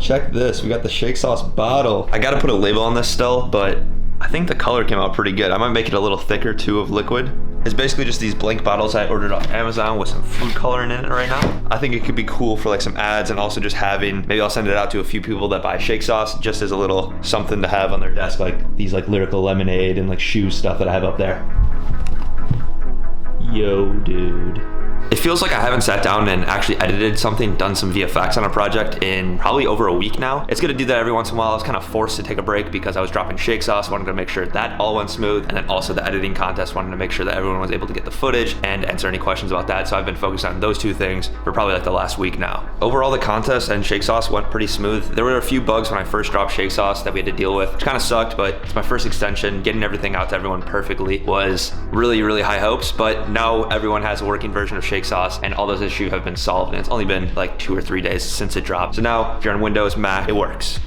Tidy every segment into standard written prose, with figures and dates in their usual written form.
Check this, we got the shake sauce bottle. I gotta put a label on this still, but I think the color came out pretty good. I might make it a little thicker too of liquid. It's basically just these blank bottles I ordered off Amazon with some food coloring in it right now. I think it could be cool for like some ads and also just having, maybe I'll send it out to a few people that buy shake sauce just as a little something to have on their desk, like these like Lyrical Lemonade and like shoe stuff that I have up there. Yo, dude. It feels like I haven't sat down and actually edited something, done some VFX on a project in probably over a week now. It's gonna do that every once in a while. I was kind of forced to take a break because I was dropping shake sauce, wanted to make sure that all went smooth, and then also the editing contest, wanted to make sure that everyone was able to get the footage and answer any questions about that. So I've been focused on those two things for probably like the last week now. Overall, the contest and shake sauce went pretty smooth. There were a few bugs when I first dropped shake sauce that we had to deal with, which kind of sucked, but it's my first extension. Getting everything out to everyone perfectly was really, really high hopes, but now everyone has a working version of shake sauce and all those issues have been solved, and it's only been like 2 or 3 days since it dropped. So now if you're on Windows, Mac, it works.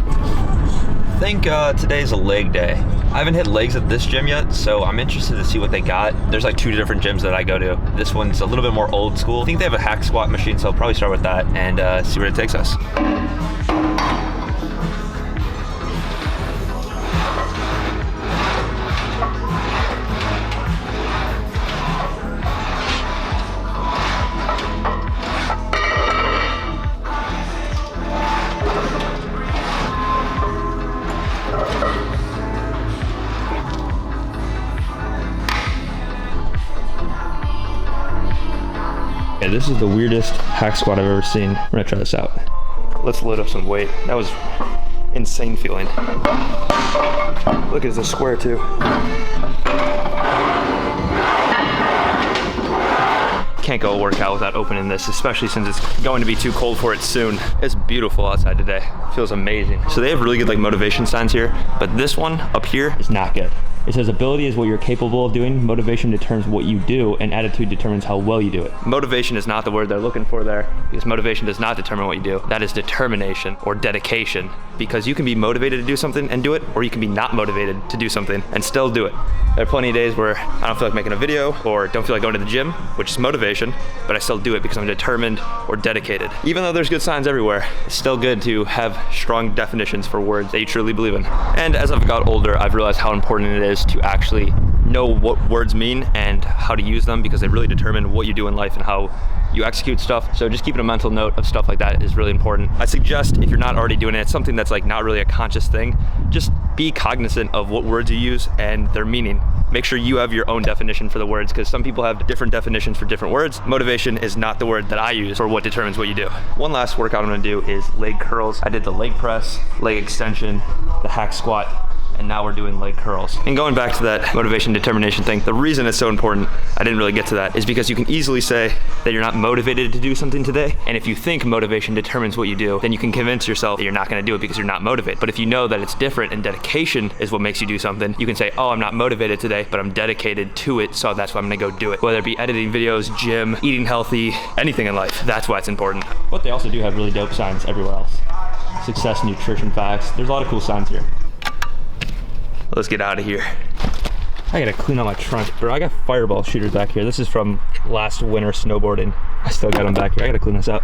I think today's a leg day. I haven't hit legs at this gym yet, so I'm interested to see what they got. There's like 2 different gyms that I go to. This one's a little bit more old school. I think they have a hack squat machine, so I'll probably start with that and see where it takes us. Yeah, this is the weirdest hack squat I've ever seen. We're gonna try this out. Let's load up some weight. That was insane feeling. Look, it's a square too. Can't go workout without opening this, especially since it's going to be too cold for it soon. It's beautiful outside today. Feels amazing. So they have really good like motivation signs here, but this one up here is not good. It says ability is what you're capable of doing, motivation determines what you do, and attitude determines how well you do it. Motivation is not the word they're looking for there, because motivation does not determine what you do. That is determination or dedication, because you can be motivated to do something and do it, or you can be not motivated to do something and still do it. There are plenty of days where I don't feel like making a video or don't feel like going to the gym, which is motivation, but I still do it because I'm determined or dedicated. Even though there's good signs everywhere, it's still good to have strong definitions for words that you truly believe in. And as I've got older, I've realized how important it is to actually know what words mean and how to use them, because they really determine what you do in life and how you execute stuff. So just keeping a mental note of stuff like that is really important. I suggest if you're not already doing it, it's something that's like not really a conscious thing, just be cognizant of what words you use and their meaning. Make sure you have your own definition for the words, because some people have different definitions for different words. Motivation is not the word that I use for what determines what you do. One last workout I'm gonna do is leg curls. I did the leg press, leg extension, the hack squat, and now we're doing leg curls. And going back to that motivation determination thing, the reason it's so important, I didn't really get to that, is because you can easily say that you're not motivated to do something today, and if you think motivation determines what you do, then you can convince yourself that you're not gonna do it because you're not motivated. But if you know that it's different and dedication is what makes you do something, you can say, oh, I'm not motivated today, but I'm dedicated to it, so that's why I'm gonna go do it. Whether it be editing videos, gym, eating healthy, anything in life, that's why it's important. But they also do have really dope signs everywhere else. Success, nutrition facts, there's a lot of cool signs here. Let's get out of here. I gotta clean out my trunk. Bro, I got fireball shooters back here. This is from last winter snowboarding. I still got them back here. I gotta clean this out.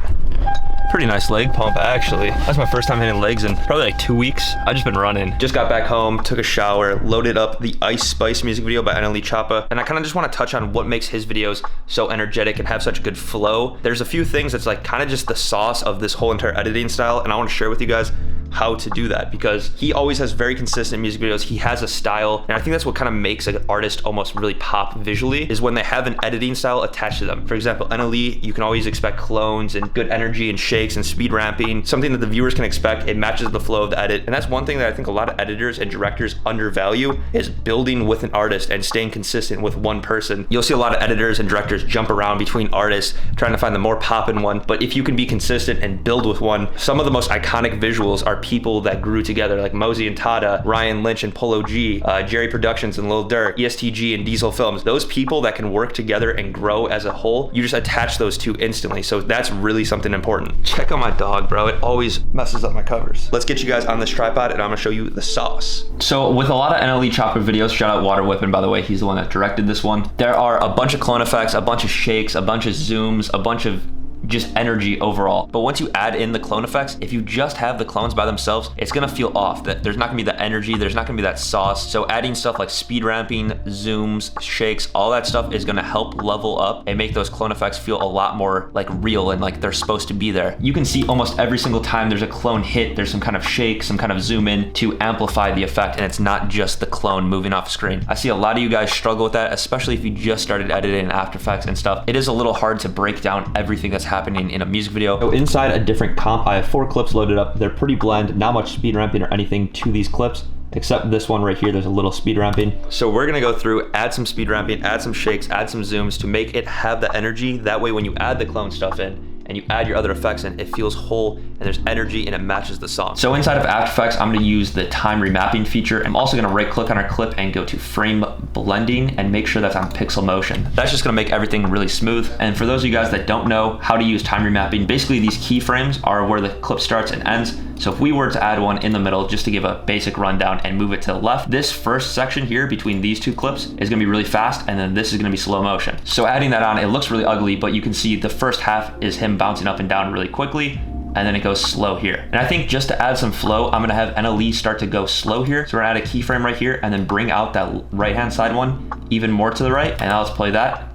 Pretty nice leg pump, actually. That's my first time hitting legs in probably like 2 weeks. I've just been running. Just got back home, took a shower, loaded up the Ice Spice music video by NLE Choppa. And I kind of just want to touch on what makes his videos so energetic and have such a good flow. There's a few things that's like kind of just the sauce of this whole entire editing style, and I want to share with you guys how to do that, because he always has very consistent music videos. He has a style, and I think that's what kind of makes an artist almost really pop visually, is when they have an editing style attached to them. For example, NLE, you can always expect clones and good energy and shakes and speed ramping, something that the viewers can expect. It matches the flow of the edit, and that's one thing that I think a lot of editors and directors undervalue, is building with an artist and staying consistent with one person. You'll see a lot of editors and directors jump around between artists trying to find the more poppin' one, but if you can be consistent and build with one, some of the most iconic visuals are people that grew together, like Mosey and Tada, Ryan Lynch and Polo G, Jerry Productions and Lil Durk, ESTG and Diesel Films. Those people that can work together and grow as a whole, you just attach those two instantly. So that's really something important. Check out my dog, bro. It always messes up my covers. Let's get you guys on this tripod and I'm gonna show you the sauce. So with a lot of NLE Choppa videos, shout out Water Whippin', by the way, he's the one that directed this one. There are a bunch of clone effects, a bunch of shakes, a bunch of zooms, a bunch of just energy overall. But once you add in the clone effects, if you just have the clones by themselves, it's gonna feel off. That there's not gonna be the energy, there's not gonna be that sauce. So adding stuff like speed ramping, zooms, shakes, all that stuff is gonna help level up and make those clone effects feel a lot more like real and like they're supposed to be there. You can see almost every single time there's a clone hit, there's some kind of shake, some kind of zoom in to amplify the effect, and it's not just the clone moving off screen. I see a lot of you guys struggle with that, especially if you just started editing in After Effects and stuff. It is a little hard to break down everything that's happening in a music video. So inside a different comp, I have 4 clips loaded up. They're pretty bland, not much speed ramping or anything to these clips, except this one right here, there's a little speed ramping. So we're gonna go through, add some speed ramping, add some shakes, add some zooms to make it have the energy. That way when you add the clone stuff in, and you add your other effects in, it feels whole and there's energy and it matches the song. So inside of After Effects, I'm gonna use the time remapping feature. I'm also gonna right click on our clip and go to frame blending and make sure that's on pixel motion. That's just gonna make everything really smooth. And for those of you guys that don't know how to use time remapping, basically these keyframes are where the clip starts and ends. So if we were to add one in the middle, just to give a basic rundown and move it to the left, this first section here between these 2 clips is gonna be really fast, and then this is gonna be slow motion. So adding that on, it looks really ugly, but you can see the first half is him bouncing up and down really quickly, and then it goes slow here. And I think just to add some flow, I'm gonna have NLE start to go slow here. So we're gonna add a keyframe right here and then bring out that right-hand side one even more to the right. And now let's play that.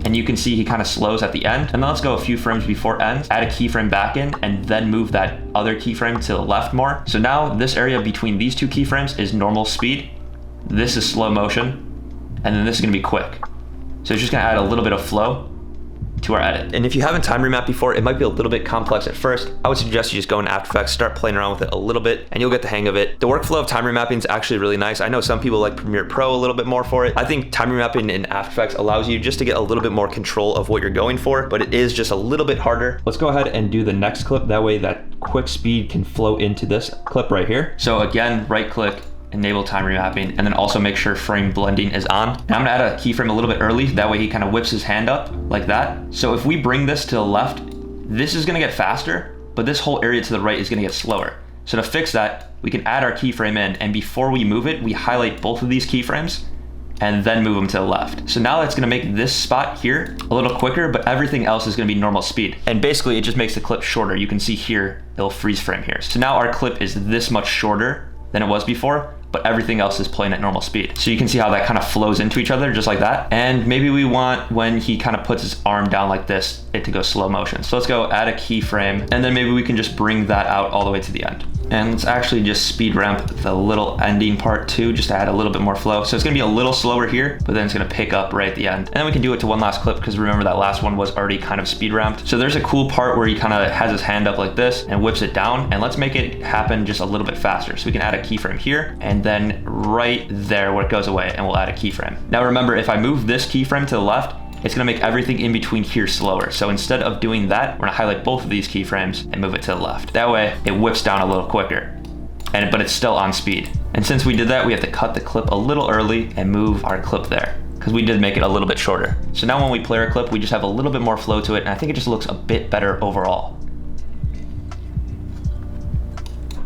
And you can see he kind of slows at the end. And then let's go a few frames before ends, add a keyframe back in, and then move that other keyframe to the left more. So now this area between these 2 keyframes is normal speed. This is slow motion, and then this is gonna be quick. So it's just gonna add a little bit of flow to our edit. And if you haven't time remapped before, it might be a little bit complex at first. I would suggest you just go in After Effects, start playing around with it a little bit, and you'll get the hang of it. The workflow of time remapping is actually really nice. I know some people like Premiere Pro a little bit more for it. I think time remapping in After Effects allows you just to get a little bit more control of what you're going for, but it is just a little bit harder. Let's go ahead and do the next clip. That way that quick speed can flow into this clip right here. So again, right click, enable time remapping, and then also make sure frame blending is on. And I'm gonna add a keyframe a little bit early, that way he kind of whips his hand up like that. So if we bring this to the left, this is gonna get faster, but this whole area to the right is gonna get slower. So to fix that, we can add our keyframe in, and before we move it, we highlight both of these keyframes and then move them to the left. So now that's gonna make this spot here a little quicker, but everything else is gonna be normal speed. And basically it just makes the clip shorter. You can see here, it'll freeze frame here. So now our clip is this much shorter than it was before, but everything else is playing at normal speed. So you can see how that kind of flows into each other just like that. And maybe we want, when he kind of puts his arm down like this, it to go slow motion. So let's go add a keyframe, and then maybe we can just bring that out all the way to the end. And let's actually just speed ramp the little ending part too, just to add a little bit more flow. So it's gonna be a little slower here, but then it's gonna pick up right at the end. And then we can do it to one last clip, because remember that last one was already kind of speed ramped. So there's a cool part where he kind of has his hand up like this and whips it down, and let's make it happen just a little bit faster. So we can add a keyframe here, and then right there where it goes away, and we'll add a keyframe. Now remember, if I move this keyframe to the left, it's gonna make everything in between here slower. So instead of doing that, we're gonna highlight both of these keyframes and move it to the left. That way it whips down a little quicker, but it's still on speed. And since we did that, we have to cut the clip a little early and move our clip there, because we did make it a little bit shorter. So now when we play our clip, we just have a little bit more flow to it, and I think it just looks a bit better overall.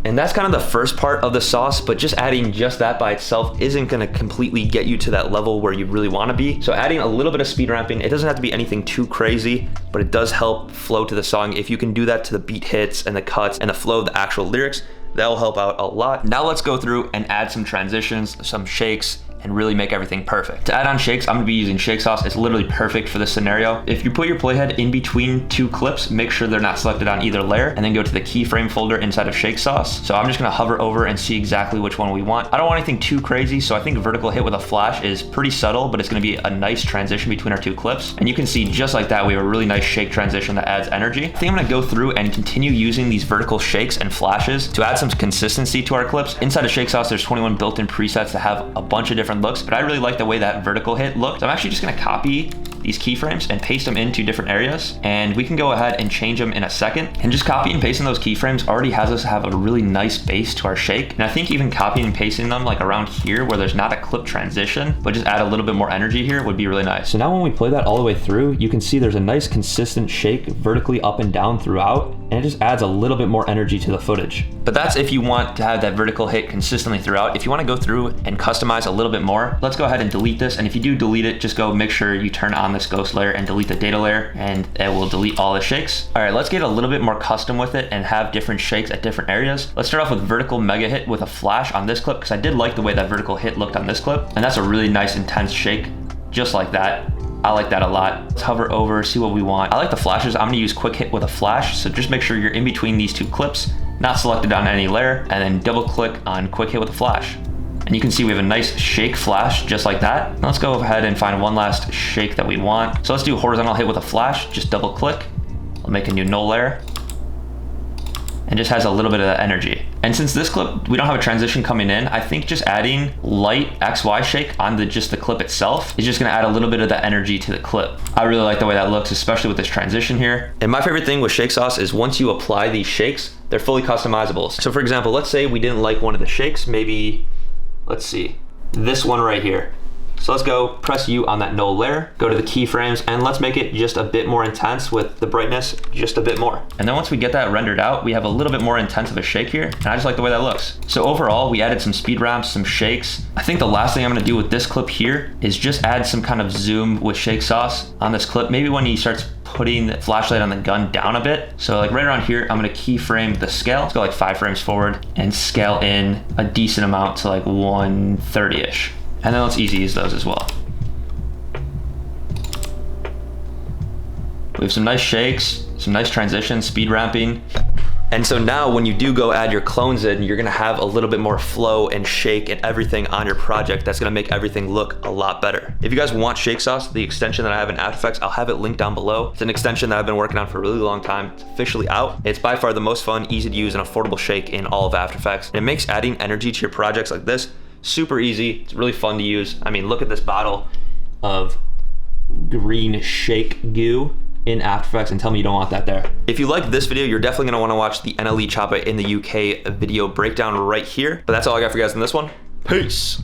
And that's kind of the first part of the sauce, but just adding just that by itself isn't gonna completely get you to that level where you really wanna be. So adding a little bit of speed ramping, it doesn't have to be anything too crazy, but it does help flow to the song. If you can do that to the beat hits and the cuts and the flow of the actual lyrics, that'll help out a lot. Now let's go through and add some transitions, some shakes, and really make everything perfect. To add on shakes, I'm gonna be using shake sauce. It's literally perfect for this scenario. If you put your playhead in between 2 clips, make sure they're not selected on either layer, and then go to the keyframe folder inside of shake sauce. So I'm just gonna hover over and see exactly which one we want. I don't want anything too crazy, so I think vertical hit with a flash is pretty subtle, but it's gonna be a nice transition between our 2 clips. And you can see just like that, we have a really nice shake transition that adds energy. I think I'm gonna go through and continue using these vertical shakes and flashes to add some consistency to our clips. Inside of shake sauce, there's 21 built-in presets that have a bunch of different looks, but I really like the way that vertical hit looked. So I'm actually just gonna copy these keyframes and paste them into different areas, and we can go ahead and change them in a second. And just copying and pasting those keyframes already has us have a really nice base to our shake. And I think even copying and pasting them like around here where there's not a clip transition, but just add a little bit more energy here would be really nice. So now when we play that all the way through, you can see there's a nice consistent shake vertically up and down throughout. and it just adds a little bit more energy to the footage. But that's if you want to have that vertical hit consistently throughout. If you want to go through and customize a little bit more, let's go ahead and delete this. And if you do delete it, just go make sure you turn on this ghost layer and delete the data layer, and it will delete all the shakes. All right, let's get a little bit more custom with it and have different shakes at different areas. Let's start off with vertical mega hit with a flash on this clip, because I did like the way that vertical hit looked on this clip. And that's a really nice intense shake, just like that. I like that a lot. Let's hover over, see what we want. I like the flashes. I'm gonna use quick hit with a flash. So just make sure you're in between these two clips, not selected on any layer, and then double click on quick hit with a flash. And you can see we have a nice shake flash just like that. Now let's go ahead and find one last shake that we want. So let's do horizontal hit with a flash. Just double click. I'll make a new null layer. And just has a little bit of that energy. And since this clip, we don't have a transition coming in, I think just adding light XY shake on just the clip itself is just gonna add a little bit of that energy to the clip. I really like the way that looks, especially with this transition here. And my favorite thing with shake sauce is once you apply these shakes, they're fully customizable. So for example, let's say we didn't like one of the shakes, maybe, let's see, this one right here. So let's go press U on that null layer, go to the keyframes, and let's make it just a bit more intense with the brightness just a bit more. And then once we get that rendered out, we have a little bit more intense of a shake here, and I just like the way that looks. So overall, we added some speed ramps, some shakes. I think the last thing I'm gonna do with this clip here is just add some kind of zoom with shake sauce on this clip. Maybe when he starts putting the flashlight on the gun down a bit. So like right around here, I'm gonna keyframe the scale. Let's go like 5 frames forward and scale in a decent amount to like 130-ish. And then let's easy ease those as well. We have some nice shakes, some nice transitions, speed ramping. And so now when you do go add your clones in, you're gonna have a little bit more flow and shake and everything on your project. That's gonna make everything look a lot better. If you guys want shake sauce, the extension that I have in After Effects, I'll have it linked down below. It's an extension that I've been working on for a really long time. It's officially out. It's by far the most fun, easy to use, and affordable shake in all of After Effects. And it makes adding energy to your projects like this super easy. It's really fun to use. I mean, look at this bottle of green shake goo in After Effects and tell me you don't want that there. If you like this video, you're definitely gonna wanna watch the NLE Choppa in the UK video breakdown right here. But that's all I got for you guys in this one. Peace.